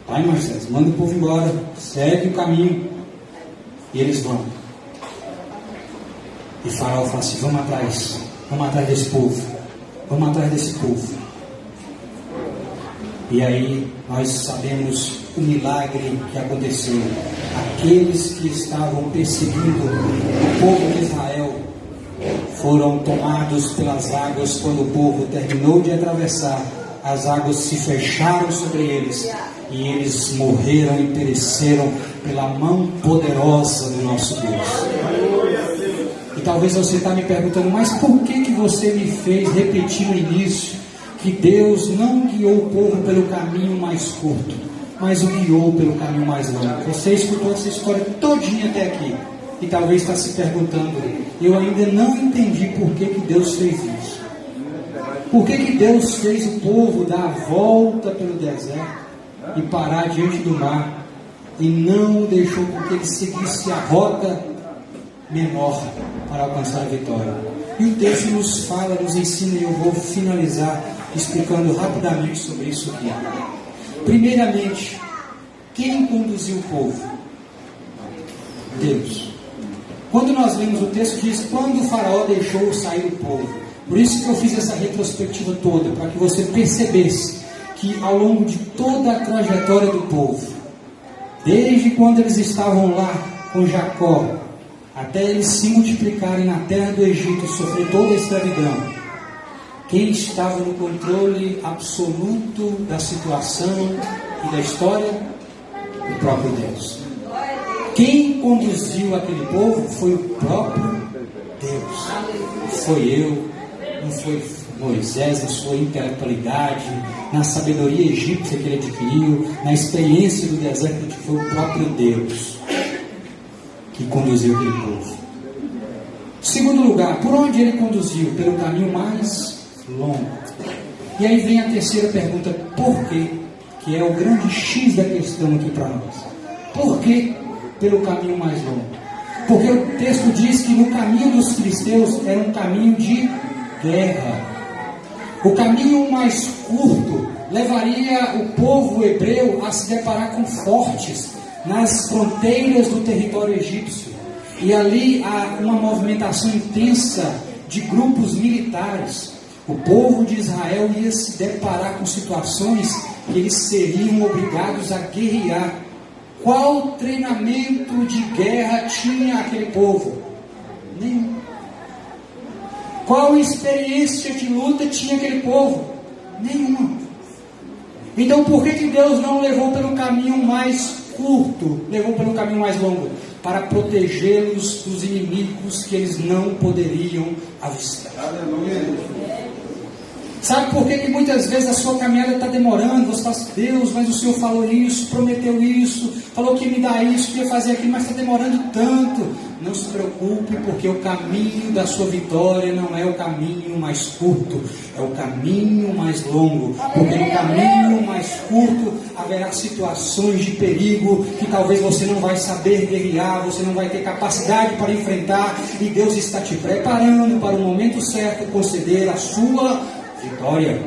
Vai, Moisés, manda o povo embora, segue o caminho. E eles vão. E Faraó fala assim: vamos atrás desse povo, vamos atrás desse povo. E aí nós sabemos o milagre que aconteceu. Aqueles que estavam perseguindo o povo de Israel foram tomados pelas águas. Quando o povo terminou de atravessar, as águas se fecharam sobre eles e eles morreram e pereceram pela mão poderosa do nosso Deus. E talvez você está me perguntando: mas por que você me fez repetir no início que Deus não guiou o povo pelo caminho mais curto, mas o guiou pelo caminho mais longo? Você escutou essa história todinha até aqui e talvez está se perguntando: eu ainda não entendi por que Deus fez isso. Por que Deus fez o povo dar a volta pelo deserto e parar diante do mar e não deixou que ele seguisse a rota menor para alcançar a vitória? E o texto nos fala, nos ensina, e eu vou finalizar explicando rapidamente sobre isso aqui. Primeiramente, quem conduziu o povo? Deus. Quando nós lemos o texto, diz: quando o faraó deixou sair o povo. Por isso que eu fiz essa retrospectiva toda, para que você percebesse que ao longo de toda a trajetória do povo, desde quando eles estavam lá com Jacó, até eles se multiplicarem na terra do Egito e sofrer toda a escravidão, quem estava no controle absoluto da situação e da história? O próprio Deus. Quem conduziu aquele povo foi o próprio Deus. Foi eu, não foi Moisés, na sua intelectualidade, na sabedoria egípcia que ele adquiriu, na experiência do deserto, que foi o próprio Deus que conduziu aquele povo. Segundo lugar, por onde ele conduziu? Pelo caminho mais longo. E aí vem a terceira pergunta: por quê? Que é o grande X da questão aqui para nós. Por que pelo caminho mais longo? Porque o texto diz que no caminho dos filisteus era um caminho de guerra. O caminho mais curto levaria o povo hebreu a se deparar com fortes nas fronteiras do território egípcio. E ali há uma movimentação intensa de grupos militares. O povo de Israel ia se deparar com situações que eles seriam obrigados a guerrear. Qual treinamento de guerra tinha aquele povo? Nenhum. Qual experiência de luta tinha aquele povo? Nenhuma. Então por que Deus não levou pelo caminho mais curto, levou pelo caminho mais longo? Para protegê-los dos inimigos que eles não poderiam avistar. Sabe por que muitas vezes a sua caminhada está demorando? Você fala assim: Deus, mas o Senhor falou isso, prometeu isso, falou que ia me dar isso, que ia fazer aquilo, mas está demorando tanto. Não se preocupe, porque o caminho da sua vitória não é o caminho mais curto, é o caminho mais longo. Porque no caminho mais curto haverá situações de perigo que talvez você não vai saber guerrear, você não vai ter capacidade para enfrentar, e Deus está te preparando para o momento certo conceder a sua vitória.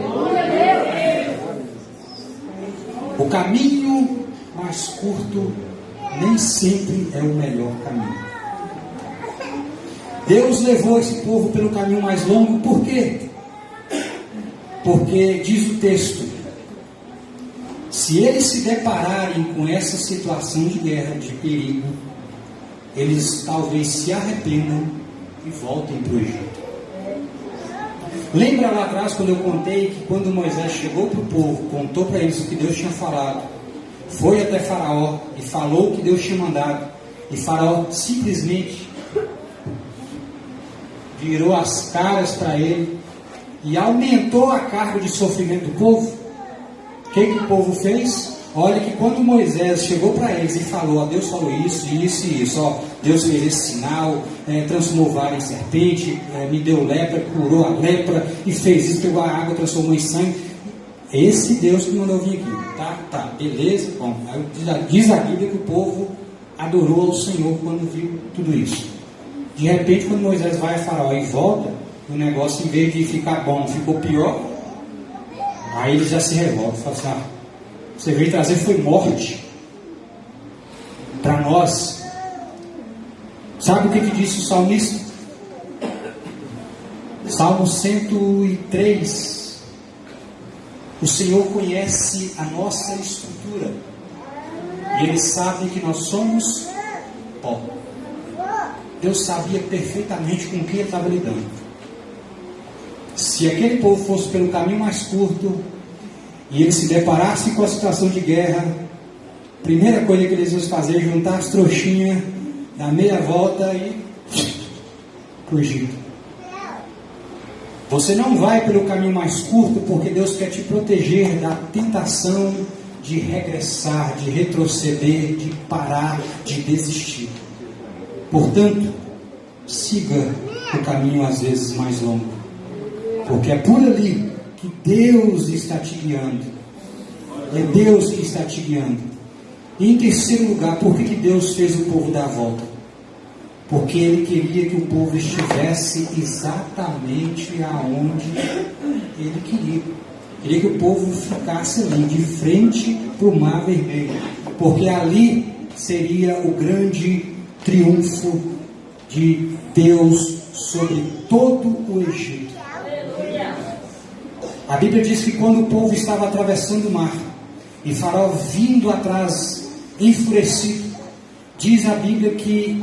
O caminho mais curto nem sempre é o melhor caminho. Deus levou esse povo pelo caminho mais longo, por quê? Porque diz o texto: se eles se depararem com essa situação de guerra, de perigo, eles talvez se arrependam e voltem para o Egito. Lembra lá atrás quando eu contei que quando Moisés chegou para o povo, contou para eles o que Deus tinha falado, foi até Faraó e falou o que Deus tinha mandado, e Faraó simplesmente virou as caras para ele e aumentou a carga de sofrimento do povo? O que o povo fez? Olha que quando Moisés chegou para eles e falou: ó, Deus falou isso, isso e isso, ó, Deus fez esse sinal, transformou o vara em serpente, me deu lepra, curou a lepra e fez isso, pegou a água, transformou em sangue. Esse Deus que mandou vir aqui. Tá, beleza, bom. Aí diz a Bíblia que o povo adorou ao Senhor quando viu tudo isso. De repente, quando Moisés vai a Faraó e volta, o negócio, em vez de ficar bom, ficou pior. Aí eles já se revoltam, falam assim: Você veio trazer foi morte para nós. Sabe o que disse o salmista? Salmo 103. O Senhor conhece a nossa estrutura e Ele sabe que nós somos pó. Deus sabia perfeitamente com quem Ele estava lidando. Se aquele povo fosse pelo caminho mais curto e ele se deparasse com a situação de guerra, a primeira coisa que eles iam fazer é juntar as trouxinhas, dar meia volta e para o Egito. Você não vai pelo caminho mais curto porque Deus quer te proteger da tentação de regressar, de retroceder, de parar, de desistir. Portanto, siga o caminho às vezes mais longo, porque é por ali que Deus está te guiando. É Deus que está te guiando. E em terceiro lugar, por que Deus fez o povo dar a volta? Porque Ele queria que o povo estivesse exatamente aonde Ele queria. Queria que o povo ficasse ali, de frente para o Mar Vermelho, porque ali seria o grande triunfo de Deus sobre todo o Egito. A Bíblia diz que quando o povo estava atravessando o mar e Faraó vindo atrás enfurecido, diz a Bíblia que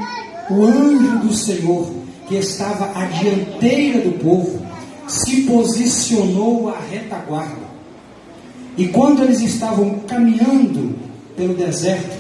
o anjo do Senhor, que estava à dianteira do povo, se posicionou à retaguarda. E quando eles estavam caminhando pelo deserto,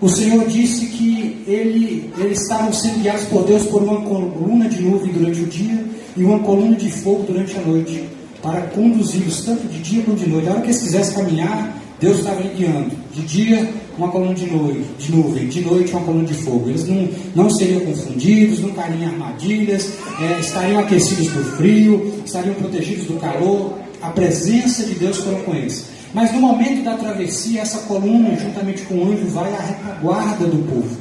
o Senhor disse que eles estavam sendo guiados por Deus por uma coluna de nuvem durante o dia e uma coluna de fogo durante a noite, para conduzi-los tanto de dia quanto de noite. A hora que eles quisessem caminhar, Deus estava lhe guiando. De dia, uma coluna de nuvem, de noite, uma coluna de fogo. Eles não seriam confundidos, não cairiam em armadilhas, estariam aquecidos do frio, estariam protegidos do calor. A presença de Deus foi com eles. Mas no momento da travessia, essa coluna, juntamente com o anjo, vai à retaguarda do povo.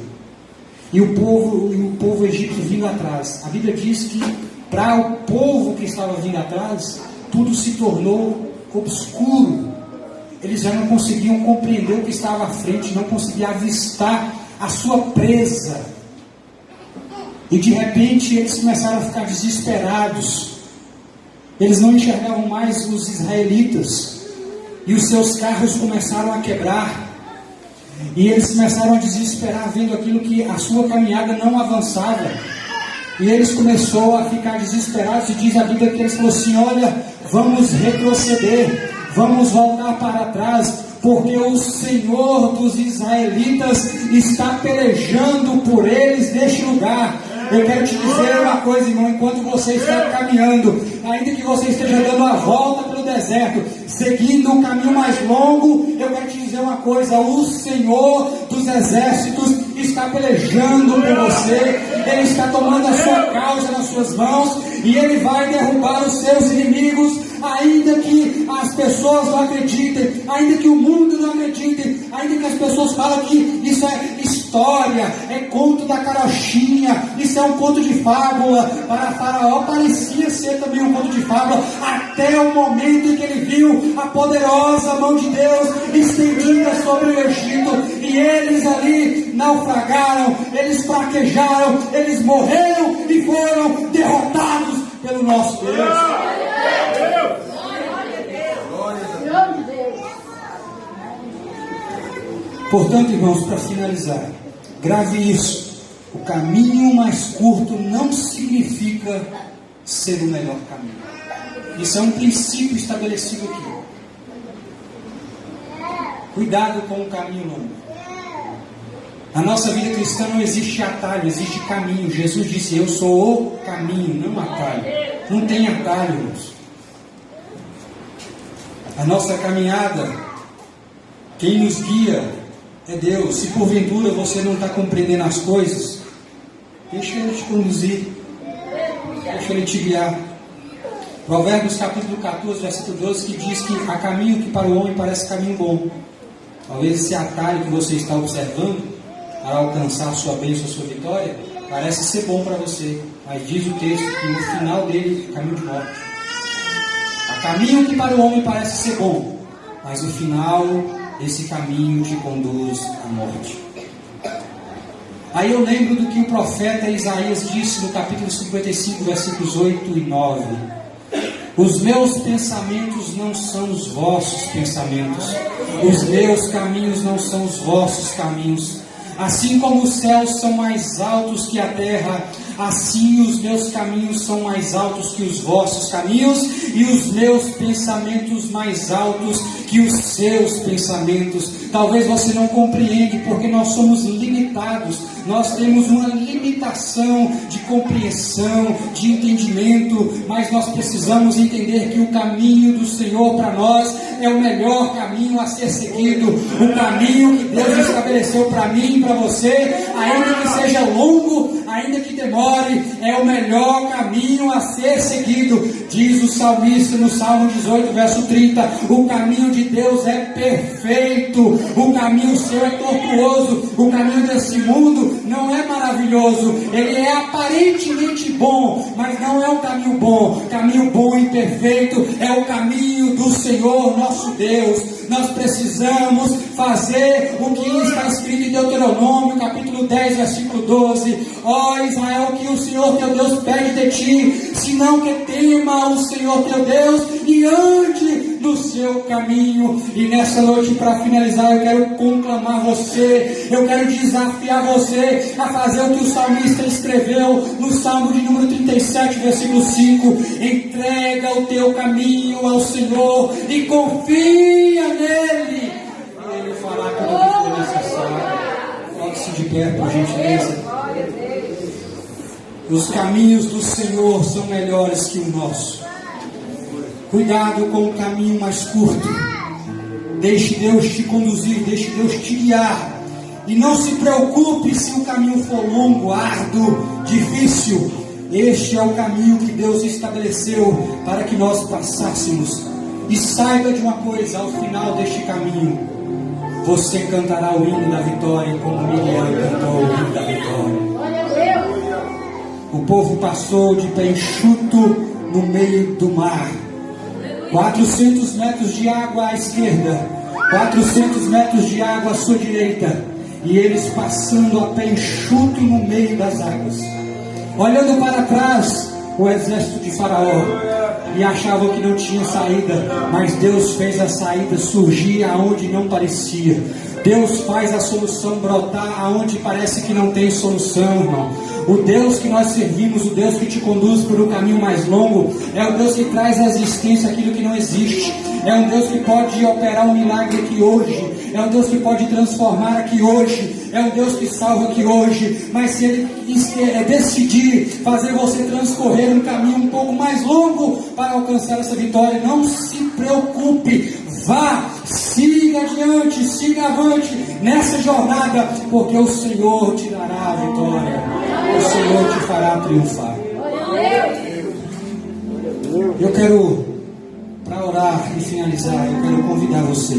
E o povo egípcio vindo atrás. A Bíblia diz que para o povo que estava vindo atrás, tudo se tornou obscuro. Eles já não conseguiam compreender o que estava à frente, não conseguiam avistar a sua presa. E de repente eles começaram a ficar desesperados. Eles não enxergavam mais os israelitas. E os seus carros começaram a quebrar. E eles começaram a desesperar, vendo aquilo que a sua caminhada não avançava. E eles começaram a ficar desesperados. E diz a Bíblia que eles falaram assim: olha, vamos retroceder, vamos voltar para trás, porque o Senhor dos israelitas está pelejando por eles neste lugar. Eu quero te dizer uma coisa, irmão, enquanto você está caminhando, ainda que você esteja dando a volta pelo deserto, seguindo um caminho mais longo, eu quero te dizer uma coisa: o Senhor dos exércitos está pelejando por você, Ele está tomando a sua causa nas suas mãos, e Ele vai derrubar os seus inimigos, ainda que as pessoas não acreditem, ainda que o mundo não acredite, ainda que as pessoas falem que isso é história, é conto da carochinha, isso é um conto de fábula. Para Faraó parecia ser também um conto de fábula, até o momento em que ele viu a poderosa mão de Deus estendida sobre o Egito, e eles ali naufragaram, eles fraquejaram, eles morreram e foram derrotados pelo nosso Deus. Portanto, irmãos, para finalizar, grave isso: o caminho mais curto não significa ser o melhor caminho. Isso é um princípio estabelecido aqui. Cuidado com o caminho longo. Na nossa vida cristã não existe atalho, existe caminho. Jesus disse: eu sou o caminho, não atalho. Não tem atalho, irmãos. A nossa caminhada, quem nos guia é Deus. Se porventura você não está compreendendo as coisas, deixa Ele te conduzir, deixa Ele te guiar. Provérbios capítulo 14, versículo 12, que diz que há caminho que para o homem parece caminho bom. Talvez esse atalho que você está observando para alcançar a sua bênção, a sua vitória, parece ser bom para você, mas diz o texto que no final dele é caminho de morte. Há caminho que para o homem parece ser bom, mas o final esse caminho te conduz à morte. Aí eu lembro do que o profeta Isaías disse no capítulo 55, versículos 8 e 9. Os meus pensamentos não são os vossos pensamentos, os meus caminhos não são os vossos caminhos. Assim como os céus são mais altos que a terra, assim os meus caminhos são mais altos que os vossos caminhos, e os meus pensamentos mais altos que os seus pensamentos. Talvez você não compreende, porque nós somos limitados, nós temos uma limitação de compreensão, de entendimento, mas nós precisamos entender que o caminho do Senhor para nós é o melhor caminho a ser seguido, o caminho que Deus estabeleceu para mim e para você, ainda que seja longo, ainda que demore, é o melhor caminho a ser seguido. Diz o salmista no Salmo 18, verso 30, o caminho de Deus é perfeito, o caminho seu é tortuoso, o caminho desse mundo não é maravilhoso, ele é aparentemente bom, mas não é um caminho bom. Caminho bom e perfeito é o caminho do Senhor nosso Deus. Nós precisamos fazer o que está escrito em Deuteronômio, capítulo 10, versículo 12. Ó Israel, que o Senhor teu Deus pede de ti, senão que tema o Senhor teu Deus e ande no seu caminho. E nessa noite, para finalizar, eu quero conclamar você, eu quero desafiar você a fazer o que o salmista escreveu no Salmo de número 37, versículo 5. Entrega o teu caminho ao Senhor e confia nele. Ele fará quando for necessário. Coloque-se de pé, por gentileza. Os caminhos do Senhor são melhores que o nosso. Cuidado com o caminho mais curto. Deixe Deus te conduzir, deixe Deus te guiar. E não se preocupe se o caminho for longo, árduo, difícil. Este é o caminho que Deus estabeleceu para que nós passássemos. E saiba de uma coisa, ao final deste caminho, você cantará o hino da vitória, como Miriam cantou o hino da vitória. O povo passou de pé enxuto no meio do mar. 400 metros de água à esquerda, 400 metros de água à sua direita, e eles passando a pé enxuto no meio das águas. Olhando para trás, o exército de Faraó, e achavam que não tinha saída, mas Deus fez a saída surgir aonde não parecia. Deus faz a solução brotar aonde parece que não tem solução, irmão. O Deus que nós servimos, o Deus que te conduz por um caminho mais longo, é o Deus que traz à existência aquilo que não existe. É um Deus que pode operar um milagre aqui hoje. É um Deus que pode transformar aqui hoje. É um Deus que salva aqui hoje. Mas se Ele decidir fazer você transcorrer um caminho um pouco mais longo para alcançar essa vitória, não se preocupe. Vá, siga adiante, siga avante nessa jornada, porque o Senhor te dará a vitória. O Senhor te fará triunfar. Eu quero, para orar e finalizar, eu quero convidar você